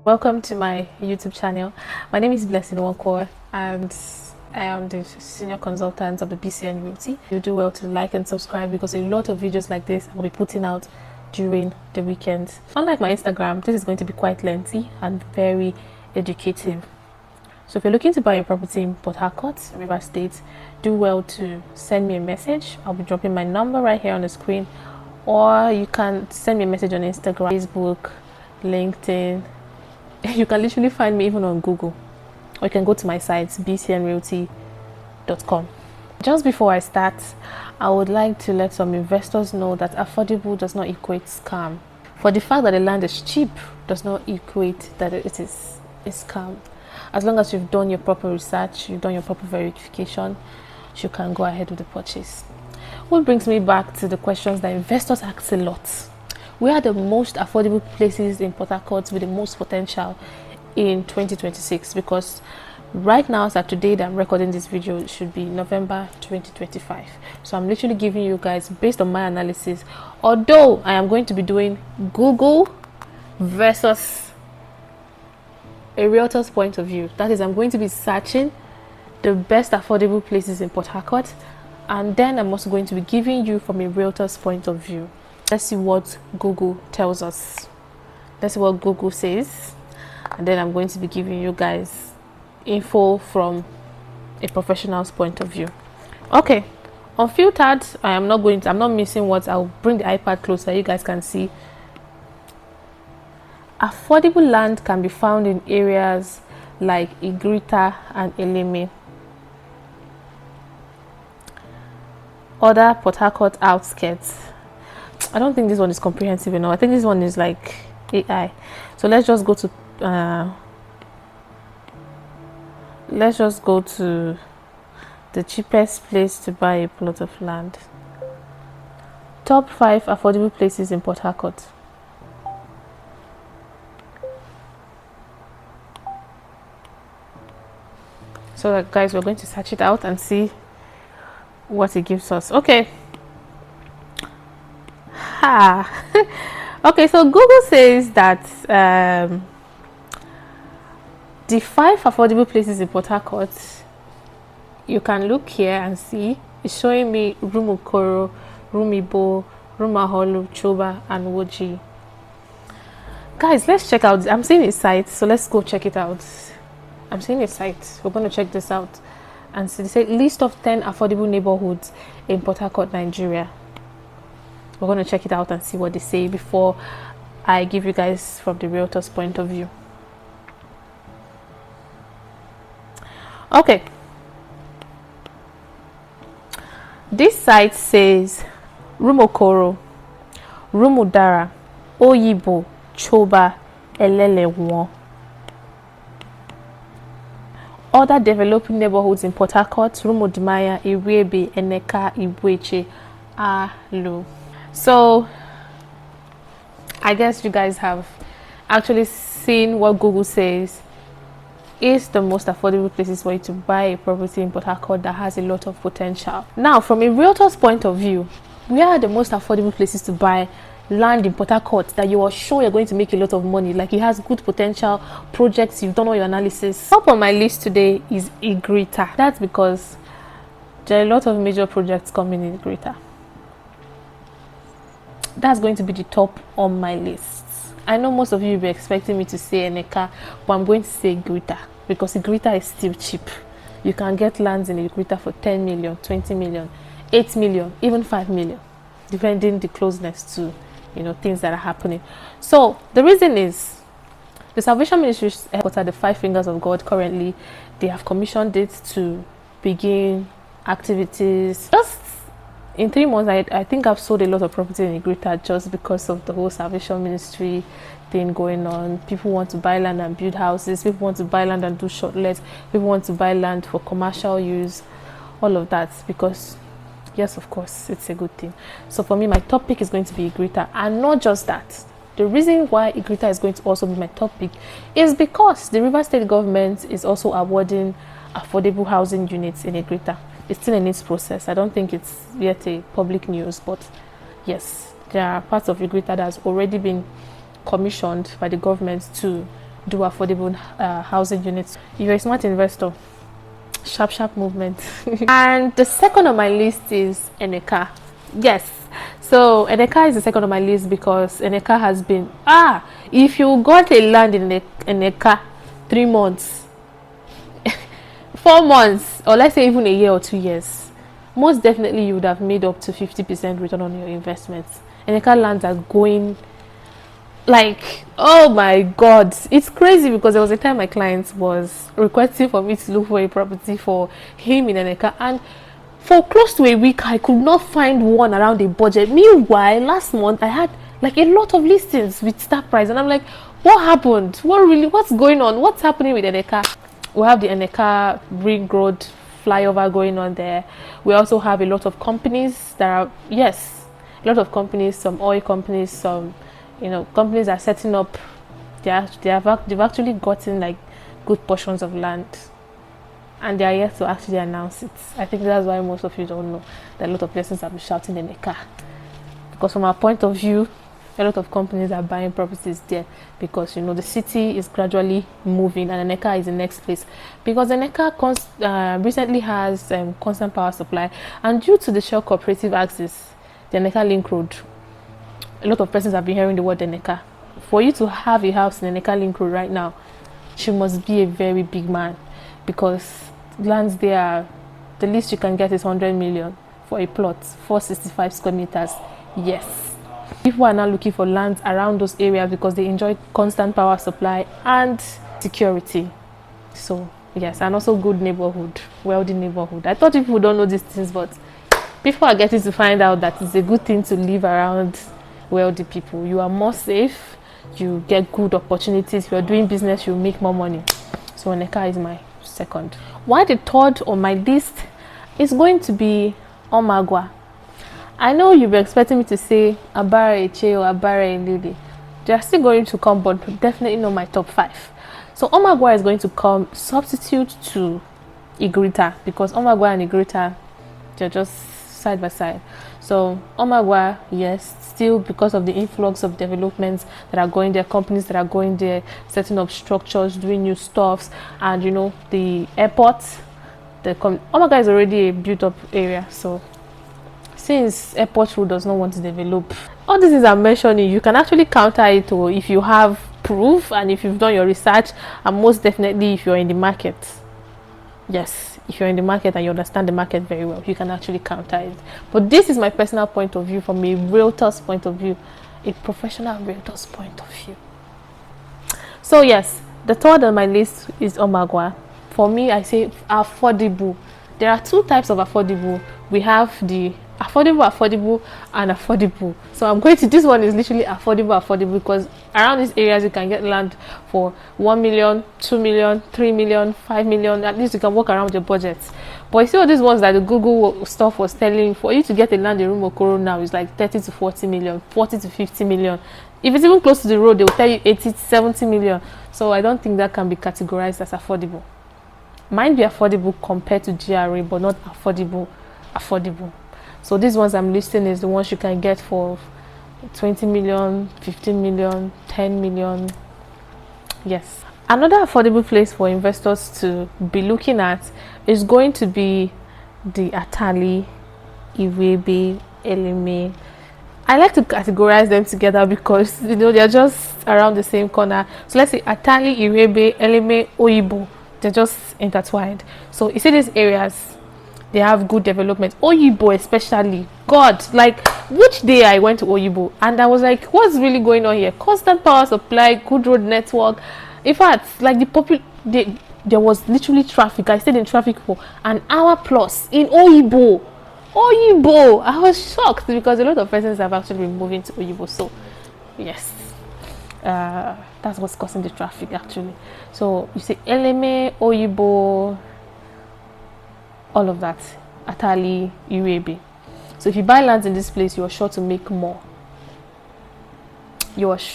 Welcome to my YouTube channel. My name is Blessing Woko and I am the senior consultant of the BCN Realty. You do well to like and subscribe because a lot of videos like this I'll be putting out during the weekends. Unlike my Instagram, this is going to be quite lengthy and very educative. So if you're looking to buy a property in Port Harcourt, Rivers State, do well to send me a message. I'll be dropping my number right here on the screen, or you can send me a message on Instagram, Facebook, LinkedIn. You can literally find me even on Google, or you can go to my site bcnrealty.com. Just before I start, I would like to let some investors know that affordable does not equate scam. For the fact that the land is cheap does not equate that it is a scam. As long as you've done your proper research, you've done your proper verification, you can go ahead with the purchase. What brings me back to the questions that investors ask a lot. Where are the most affordable places in Port Harcourt with the most potential in 2026? Because right now, as of today that I'm recording this video, it should be November 2025. So I'm literally giving you guys, based on my analysis, although I am going to be doing Google versus a realtor's point of view. That is, I'm going to be searching the best affordable places in Port Harcourt, and then I'm also going to be giving you from a realtor's point of view. Let's see what Google tells us. Let's see what Google says, and then I'm going to be giving you guys info from a professional's point of view. Okay, unfiltered, I'm not missing what. I'll bring the iPad closer, you guys can see. Affordable land can be found in areas like Igrita and Eleme. Other Port Harcourt outskirts. I don't think this one is comprehensive enough. I think this one is like AI. So let's just go to the cheapest place to buy a plot of land. Top 5 affordable places in Port Harcourt. So guys, we're going to search it out and see what it gives us. Okay. Okay, so Google says that the 5 affordable places in Port Harcourt, you can look here and see, it's showing me Rumokoro, Oyigbo, Rumaholu, Choba, and Woji. Guys, let's check out. I'm seeing a site, so let's go check it out. I'm seeing a site. We're going to check this out and see. They say list of 10 affordable neighborhoods in Port Harcourt, Nigeria. We're going to check it out and see what they say before I give you guys from the realtor's point of view. Okay. This site says Rumokoro, Rumudara, Oyigbo, Choba, eleme. Other developing neighborhoods in Port Harcourt: Rumudimaya, Iriebe, Eneka, Ibweche, Alu. So I guess you guys have actually seen what Google says is the most affordable places for you to buy a property in Port Harcourt that has a lot of potential. Now, from a realtor's point of view, where are the most affordable places to buy land in Port Harcourt that you are sure you're going to make a lot of money, like it has good potential projects, you've done all your analysis? Top on my list today is Igrita. That's because there are a lot of major projects coming in Igrita. That's going to be the top on my list. I know most of you will be expecting me to say Eneka, but I'm going to say Igrita because Igrita is still cheap. You can get lands in Igrita for 10 million, 20 million, 8 million, even 5 million, depending the closeness to things that are happening. So the reason is the Salvation Ministry headquarters, the Five Fingers of God, currently they have commissioned it to begin activities. Just in 3 months, I think I've sold a lot of property in Igrita just because of the whole Salvation Ministry thing going on. People want to buy land and build houses. People want to buy land and do short lets. People want to buy land for commercial use. All of that because, yes, of course, it's a good thing. So for me, my top pick is going to be Igrita. And not just that. The reason why Igrita is going to also be my top pick is because the Rivers State government is also awarding affordable housing units in Igrita. It's still in its process. I don't think it's yet a public news, but yes, there are parts of Igrita that has already been commissioned by the government to do affordable housing units. You're a smart investor. Sharp movement. And the second on my list is Eneka. Yes, so Eneka is the second on my list because Eneka has been if you got a land in Eneka 3 months 4 months, or let's say even a year or 2 years, most definitely you would have made up to 50% return on your investments. Eneka lands are going like, oh my god, it's crazy, because there was a time my client was requesting for me to look for a property for him in Eneka, and for close to a week I could not find one around the budget. Meanwhile, last month I had like a lot of listings with that price, and I'm like, what happened? What's going on? What's happening with Eneka? We have the Eneka Ring Road flyover going on there. We also have a lot of companies that are, yes, a lot of companies, some oil companies, some companies are setting up. They've actually gotten like good portions of land, and they are yet to actually announce it. I think that's why most of you don't know that a lot of places have been shouting Eneka, because from our point of view, a lot of companies are buying properties there, because the city is gradually moving, and Eneka is the next place, because Eneka recently has constant power supply, and due to the Shell Cooperative Axis, the Eneka Link Road, a lot of persons have been hearing the word Eneka. For you to have a house in Eneka Link Road right now, you must be a very big man, because lands there, the least you can get is 100 million for a plot, 465 square meters. Yes. People are now looking for lands around those areas because they enjoy constant power supply and security. So yes, and also good neighborhood, wealthy neighborhood. I thought people don't know these things, but people are getting to find out that it's a good thing to live around wealthy people. You are more safe, you get good opportunities. If you're doing business, you make more money. So Eneka is my second. Why the third on my list is going to be Omagwa. I know you'll be expecting me to say Abara Eche or Abara Elele. They are still going to come, but definitely not my top 5. So Omagwa is going to come substitute to Igrita, because Omagwa and Igrita, they're just side by side. So Omagwa, yes, still because of the influx of developments that are going there, companies that are going there, setting up structures, doing new stuffs, and the airport. Omagwa is already a built-up area, so since airport road does not want to develop, all these things I'm mentioning, you can actually counter it, or if you have proof and if you've done your research, and most definitely if you're in the market. Yes, if you're in the market and you understand the market very well, you can actually counter it. But this is my personal point of view, from a realtor's point of view, a professional realtor's point of view. So yes, the third on my list is Omagwa. For me, I say affordable. There are 2 types of affordable. We have the affordable and affordable. So I'm going to, this one is literally affordable, because around these areas you can get land for 1 million, 2 million, 3 million, 5 million. At least you can work around your budget. But you see all these ones that the Google stuff was telling, for you to get a land in Rumokoro now is like 30 to 40 million, 40 to 50 million. If it's even close to the road, they will tell you 80 to 70 million. So I don't think that can be categorized as affordable. Might be affordable compared to GRA, but not affordable. So these ones I'm listing is the ones you can get for 20 million, 15 million, 10 million. Yes. Another affordable place for investors to be looking at is going to be the Atali, Iriebe, eleme. I like to categorize them together because they're just around the same corner. So let's say Atali, Iriebe, eleme, oyigbo. They're just intertwined. So you see these areas, they have good development. Oyigbo especially, god, like which day I went to Oyigbo and I was like, what's really going on here? Constant power supply, good road network. In fact, like there was literally traffic. I stayed in traffic for an hour plus in Oyigbo. I was shocked because a lot of persons have actually been moving to Oyigbo. So yes, that's what's causing the traffic actually. So you see eleme, Oyigbo, all of that, Atali, Iriebe. So if you buy lands in this place, you are sure to make more. Because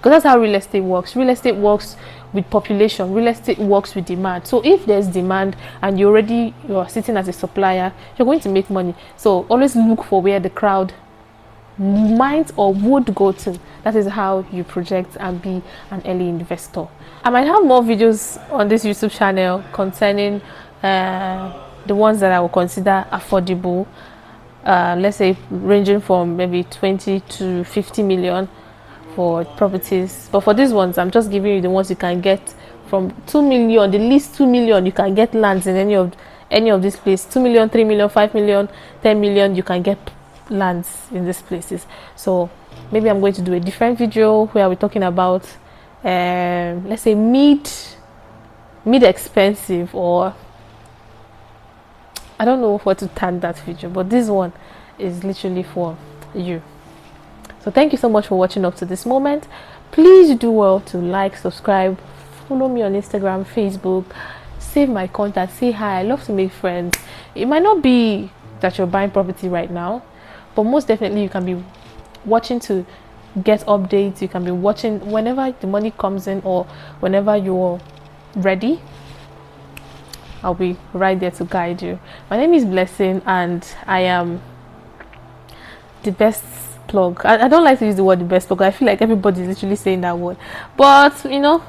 that's how real estate works. Real estate works with population. Real estate works with demand. So if there's demand and you are sitting as a supplier, you're going to make money. So always look for where the crowd might or would go to. That is how you project and be an early investor. I might have more videos on this YouTube channel concerning the ones that I will consider affordable, let's say ranging from maybe 20 to 50 million for properties. But for these ones, I'm just giving you the ones you can get from 2 million. The least 2 million you can get lands in any of these places. 2 million, 3 million, 5 million, 10 million, you can get lands in these places. So maybe I'm going to do a different video where we're talking about let's say mid expensive, or I don't know what to term that video, but this one is literally for you. So thank you so much for watching up to this moment. Please do well to like, subscribe, follow me on Instagram, Facebook, save my contact, say hi. I love to make friends. It might not be that you're buying property right now, but most definitely you can be watching to get updates. You can be watching whenever the money comes in or whenever you're ready. I'll be right there to guide you. My name is Blessing and I am the best plug. I don't like to use the word the best plug. I feel like everybody's literally saying that word, but you know,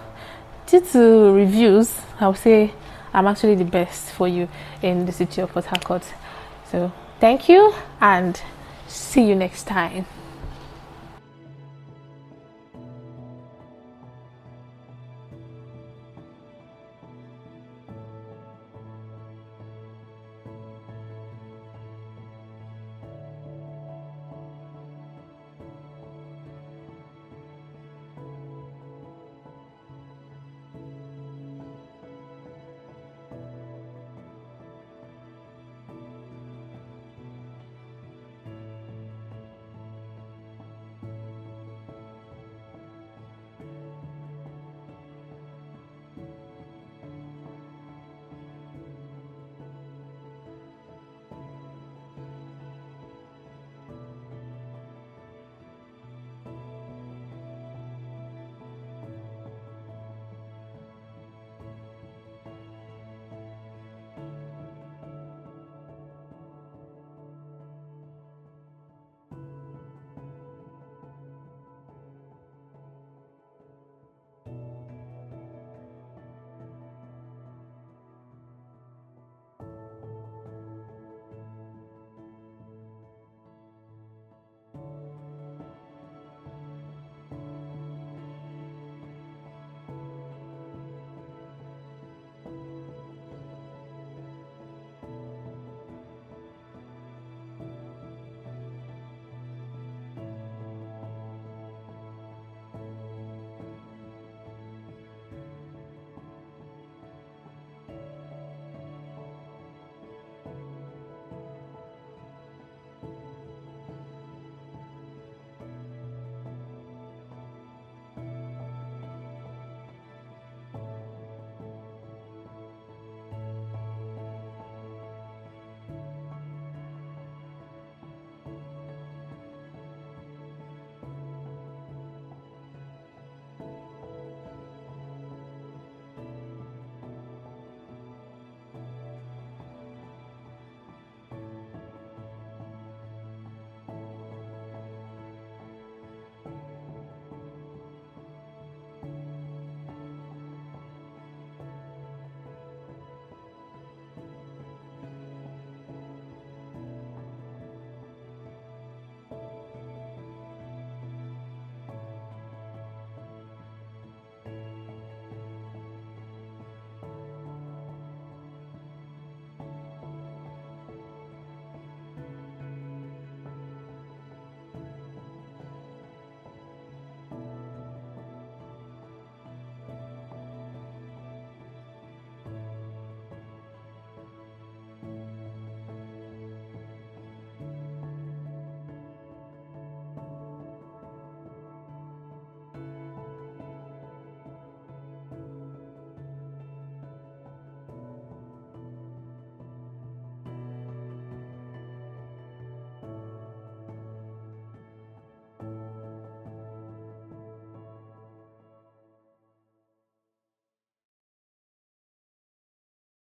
due to reviews, I'll say I'm actually the best for you in the city of Port Harcourt. So thank you and see you next time.